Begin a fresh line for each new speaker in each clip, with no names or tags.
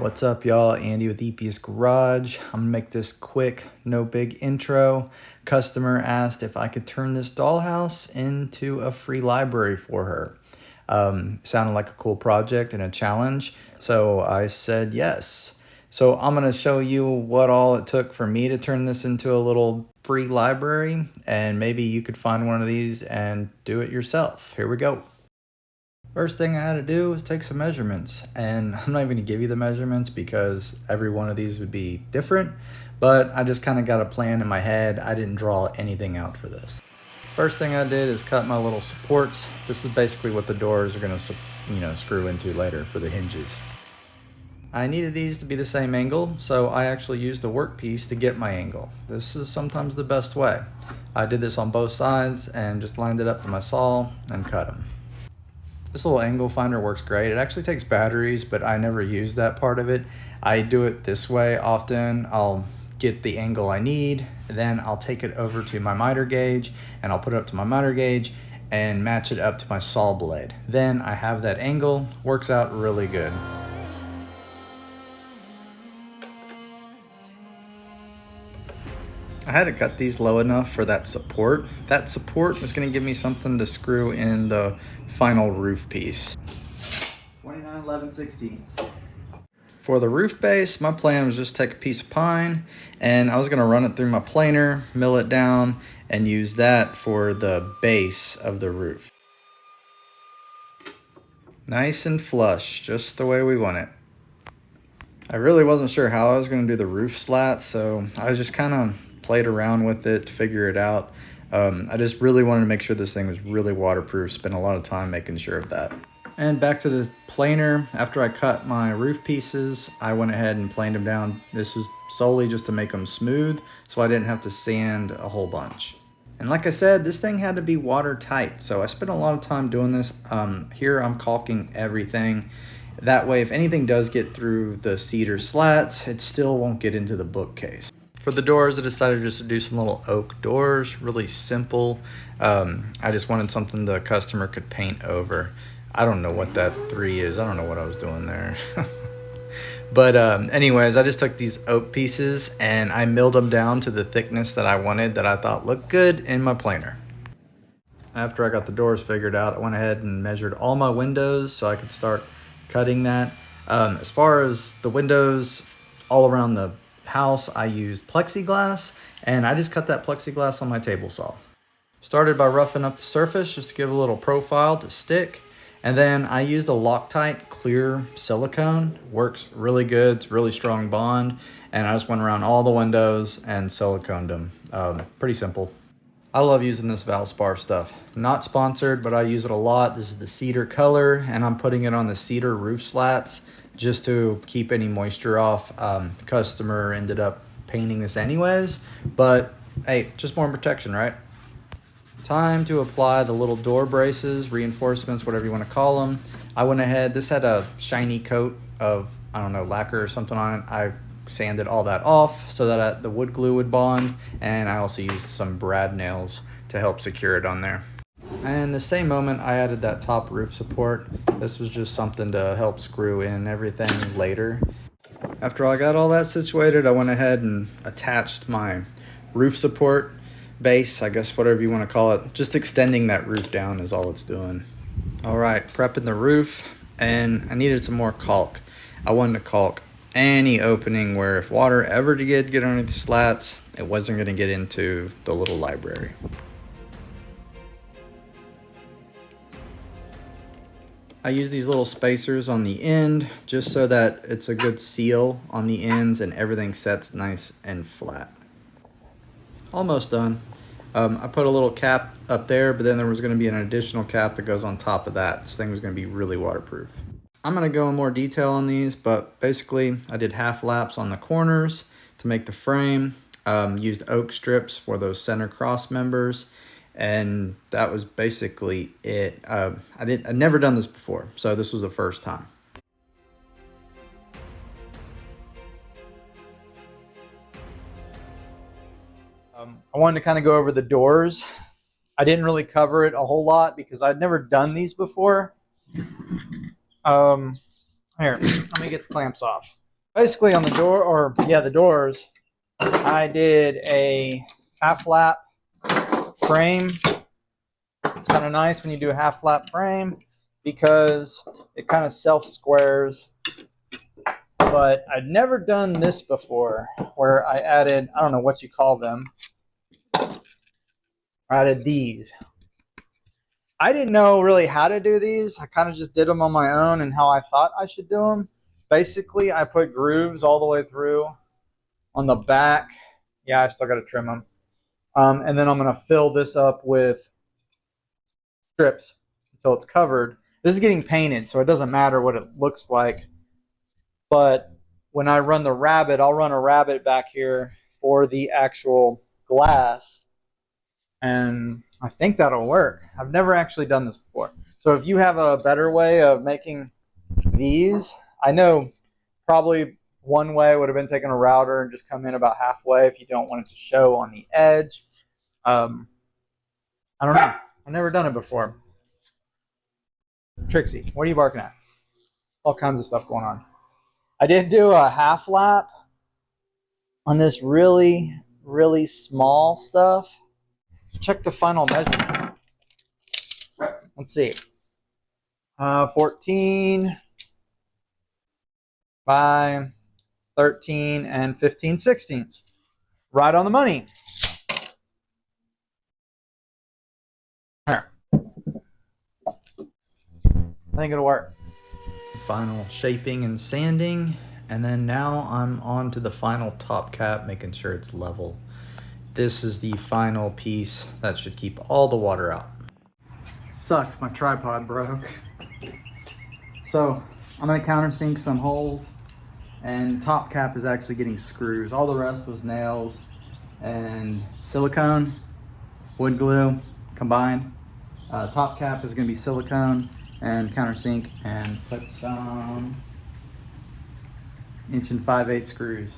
What's up, y'all? Andy with EPS Garage. I'm gonna make this quick, no big intro. Customer asked if I could turn this dollhouse into a free library for her. Sounded like a cool project and a challenge, so I said yes. So I'm gonna show you what all it took for me to turn this into a little free library, and maybe you could find one of these and do it yourself. Here we go. First thing I had to do was take some measurements, and I'm not even gonna give you the measurements because every one of these would be different, but I just kind of got a plan in my head. I didn't draw anything out for this. First thing I did is cut my little supports. This is basically what the doors are gonna, screw into later for the hinges. I needed these to be the same angle, so I actually used a workpiece to get my angle. This is sometimes the best way. I did this on both sides and just lined it up to my saw and cut them. This little angle finder works great. It actually takes batteries, but I never use that part of it. I do it this way often. I'll get the angle I need, then I'll take it over to my miter gauge, and I'll put it up to my miter gauge and match it up to my saw blade. Then I have that angle. Works out really good. I had to cut these low enough for that support. That support was going to give me something to screw in the final roof piece. 29/11/16. For the roof base, my plan was just take a piece of pine and I was going to run it through my planer, mill it down, and use that for the base of the roof. Nice and flush, just the way we want it. I really wasn't sure how I was going to do the roof slat, so I just kind of played around with it to figure it out. I just really wanted to make sure this thing was really waterproof, spent a lot of time making sure of that. And back to the planer, after I cut my roof pieces, I went ahead and planed them down. This was solely just to make them smooth, so I didn't have to sand a whole bunch. And like I said, this thing had to be watertight, so I spent a lot of time doing this. Here I'm caulking everything. That way, if anything does get through the cedar slats, it still won't get into the bookcase. For the doors, I decided just to do some little oak doors, really simple. I just wanted something the customer could paint over. I don't know what that 3 is. I don't know what I was doing there. But anyways, I just took these oak pieces and I milled them down to the thickness that I wanted, that I thought looked good in my planer. After I got the doors figured out, I went ahead and measured all my windows so I could start cutting that. As far as the windows all around the house, I used plexiglass, and I just cut that plexiglass on my table saw. Started by roughing up the surface just to give a little profile to stick, and then I used a Loctite clear silicone. Works really good, it's a really strong bond, and I just went around all the windows and siliconed them. Pretty simple. I love using this Valspar stuff. Not sponsored, but I use it a lot. This is the cedar color, and I'm putting it on the cedar roof slats just to keep any moisture off. The customer ended up painting this anyways, but hey, just more protection, right? Time to apply the little door braces, reinforcements, whatever you want to call them. I went ahead, this had a shiny coat of, I don't know, lacquer or something on it. I sanded all that off so that the wood glue would bond, and I also used some brad nails to help secure it on there. And the same moment I added that top roof support. This was just something to help screw in everything later. After I got all that situated, I went ahead and attached my roof support base, I guess whatever you want to call it. Just extending that roof down is all it's doing. All right, prepping the roof, and I needed some more caulk. I wanted to caulk any opening where if water ever did get underneath the slats, it wasn't going to get into the little library. I use these little spacers on the end just so that it's a good seal on the ends and everything sets nice and flat. Almost done. I put a little cap up there, but then there was going to be an additional cap that goes on top of that. This thing was going to be really waterproof. I'm going to go in more detail on these, but basically I did half laps on the corners to make the frame. Used oak strips for those center cross members. And that was basically it. I'd never done this before, so this was the first time. I wanted to kind of go over the doors. I didn't really cover it a whole lot because I'd never done these before. Here, let me get the clamps off. Basically on the door, or yeah, the doors, I did a half lap frame. It's kind of nice when you do a half lap frame because it kind of self squares. But I'd never done this before where I added, I don't know what you call them, I added these. I didn't know really how to do these. I kind of just did them on my own and how I thought I should do them. Basically, I put grooves all the way through on the back. Yeah, I still got to trim them. And then I'm going to fill this up with strips until it's covered. This is getting painted, so it doesn't matter what it looks like. But when I run the rabbit, I'll run a rabbit back here for the actual glass. And I think that'll work. I've never actually done this before. So if you have a better way of making these, I know probably one way would have been taking a router and just come in about halfway if you don't want it to show on the edge. I don't know. I've never done it before. Trixie, what are you barking at? All kinds of stuff going on. I did do a half lap on this really, really small stuff. Check the final measurement. Let's see. 14 by 13 and 15/16. Right on the money. Here. I think it'll work. Final shaping and sanding, and then now I'm on to the final top cap, making sure it's level. This is the final piece that should keep all the water out. Sucks, my tripod broke. So I'm gonna countersink some holes, and top cap is actually getting screws. All the rest was nails and silicone, wood glue combined. Top cap is gonna be silicone and countersink, and put some 1 5/8" screws.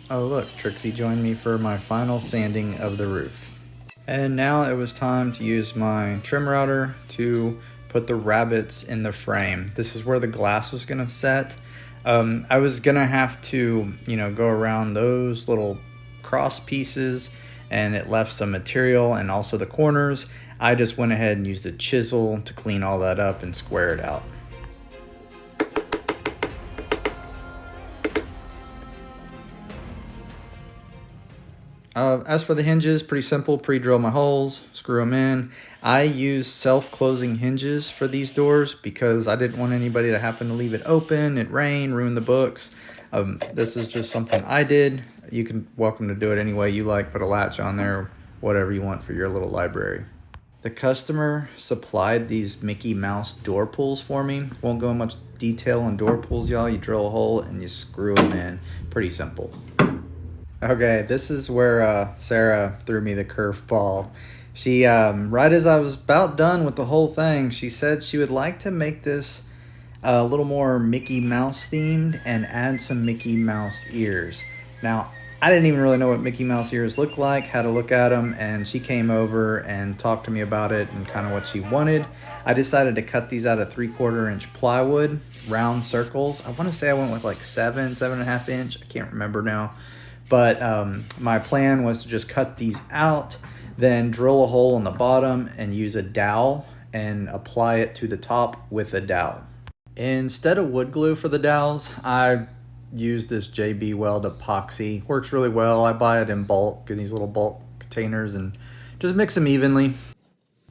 Oh look, Trixie joined me for my final sanding of the roof. And now it was time to use my trim router to put the rabbits in the frame. This is where the glass was gonna set. I was gonna have to, go around those little cross pieces, and it left some material and also the corners. I just went ahead and used a chisel to clean all that up and square it out. As for the hinges, pretty simple. Pre-drill my holes, screw them in. I use self-closing hinges for these doors because I didn't want anybody to happen to leave it open, it rain, ruin the books. This is just something I did. You can welcome to do it any way you like. Put a latch on there, whatever you want for your little library. The customer supplied these Mickey Mouse door pulls for me. Won't go in much detail on door pulls, y'all. You drill a hole and you screw them in. Pretty simple. Okay, this is where Sara threw me the curveball. She, right as I was about done with the whole thing, she said she would like to make this a little more Mickey Mouse themed and add some Mickey Mouse ears. Now, I didn't even really know what Mickey Mouse ears looked like, had to look at them, and she came over and talked to me about it and kind of what she wanted. I decided to cut these out of 3/4 inch plywood, round circles. I want to say I went with like 7.5 inch. I can't remember now. But my plan was to just cut these out, then drill a hole in the bottom and use a dowel and apply it to the top with a dowel. Instead of wood glue for the dowels, I use this JB Weld epoxy. Works really well. I buy it in bulk in these little bulk containers and just mix them evenly.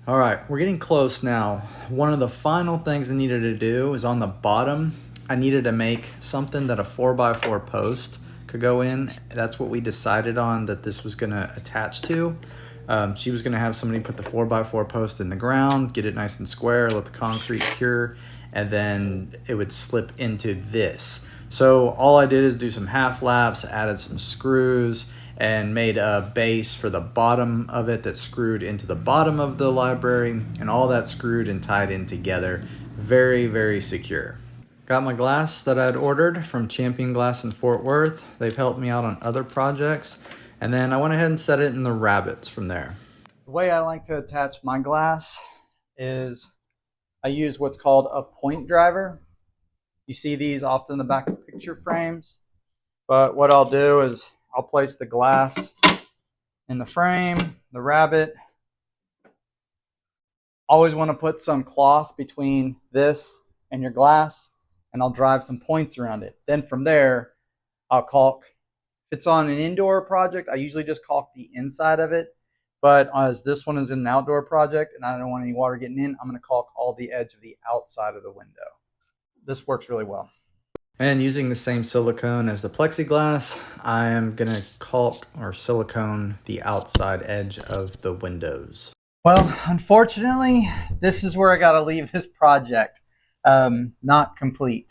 All right, we're getting close now. One of the final things I needed to do is on the bottom, I needed to make something that a 4x4 post could go in. That's what we decided on that this was gonna attach to. She was gonna have somebody put the 4x4 post in the ground, get it nice and square, let the concrete cure, and then it would slip into this. So all I did is do some half laps, added some screws, and made a base for the bottom of it that screwed into the bottom of the library, and all that screwed and tied in together. Very, very secure. Got my glass that I'd ordered from Champion Glass in Fort Worth. They've helped me out on other projects. And then I went ahead and set it in the rabbits from there. The way I like to attach my glass is I use what's called a point driver. You see these often in the back of picture frames. But what I'll do is I'll place the glass in the frame, the rabbet. Always want to put some cloth between this and your glass, and I'll drive some points around it. Then from there, I'll caulk. If it's on an indoor project, I usually just caulk the inside of it. But as this one is an outdoor project and I don't want any water getting in, I'm going to caulk all the edge of the outside of the window. This works really well. And using the same silicone as the plexiglass, I am going to caulk or silicone the outside edge of the windows. Well, unfortunately, this is where I got to leave this project. Not complete.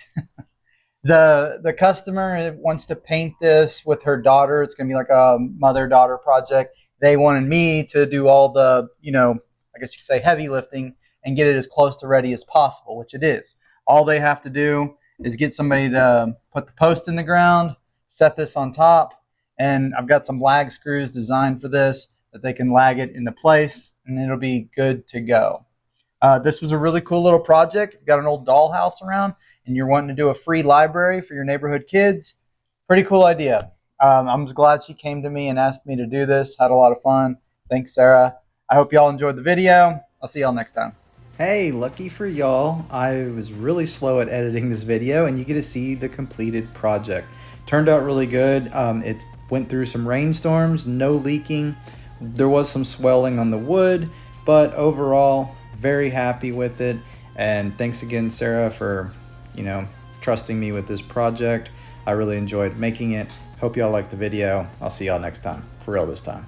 The customer wants to paint this with her daughter. It's going to be like a mother-daughter project. They wanted me to do all the, I guess you could say heavy lifting and get it as close to ready as possible, which it is. All they have to do is get somebody to put the post in the ground, set this on top, and I've got some lag screws designed for this that they can lag it into place, and it'll be good to go. This was a really cool little project. You've got an old dollhouse around, and you're wanting to do a free library for your neighborhood kids. Pretty cool idea. I'm just glad she came to me and asked me to do this. Had a lot of fun. Thanks, Sarah. I hope y'all enjoyed the video. I'll see y'all next time. Hey, lucky for y'all, I was really slow at editing this video, and you get to see the completed project. Turned out really good. It went through some rainstorms, no leaking. There was some swelling on the wood, but overall, very happy with it. And thanks again, Sarah, for trusting me with this project. I really enjoyed making it. Hope y'all liked the video. I'll see y'all next time. For real this time.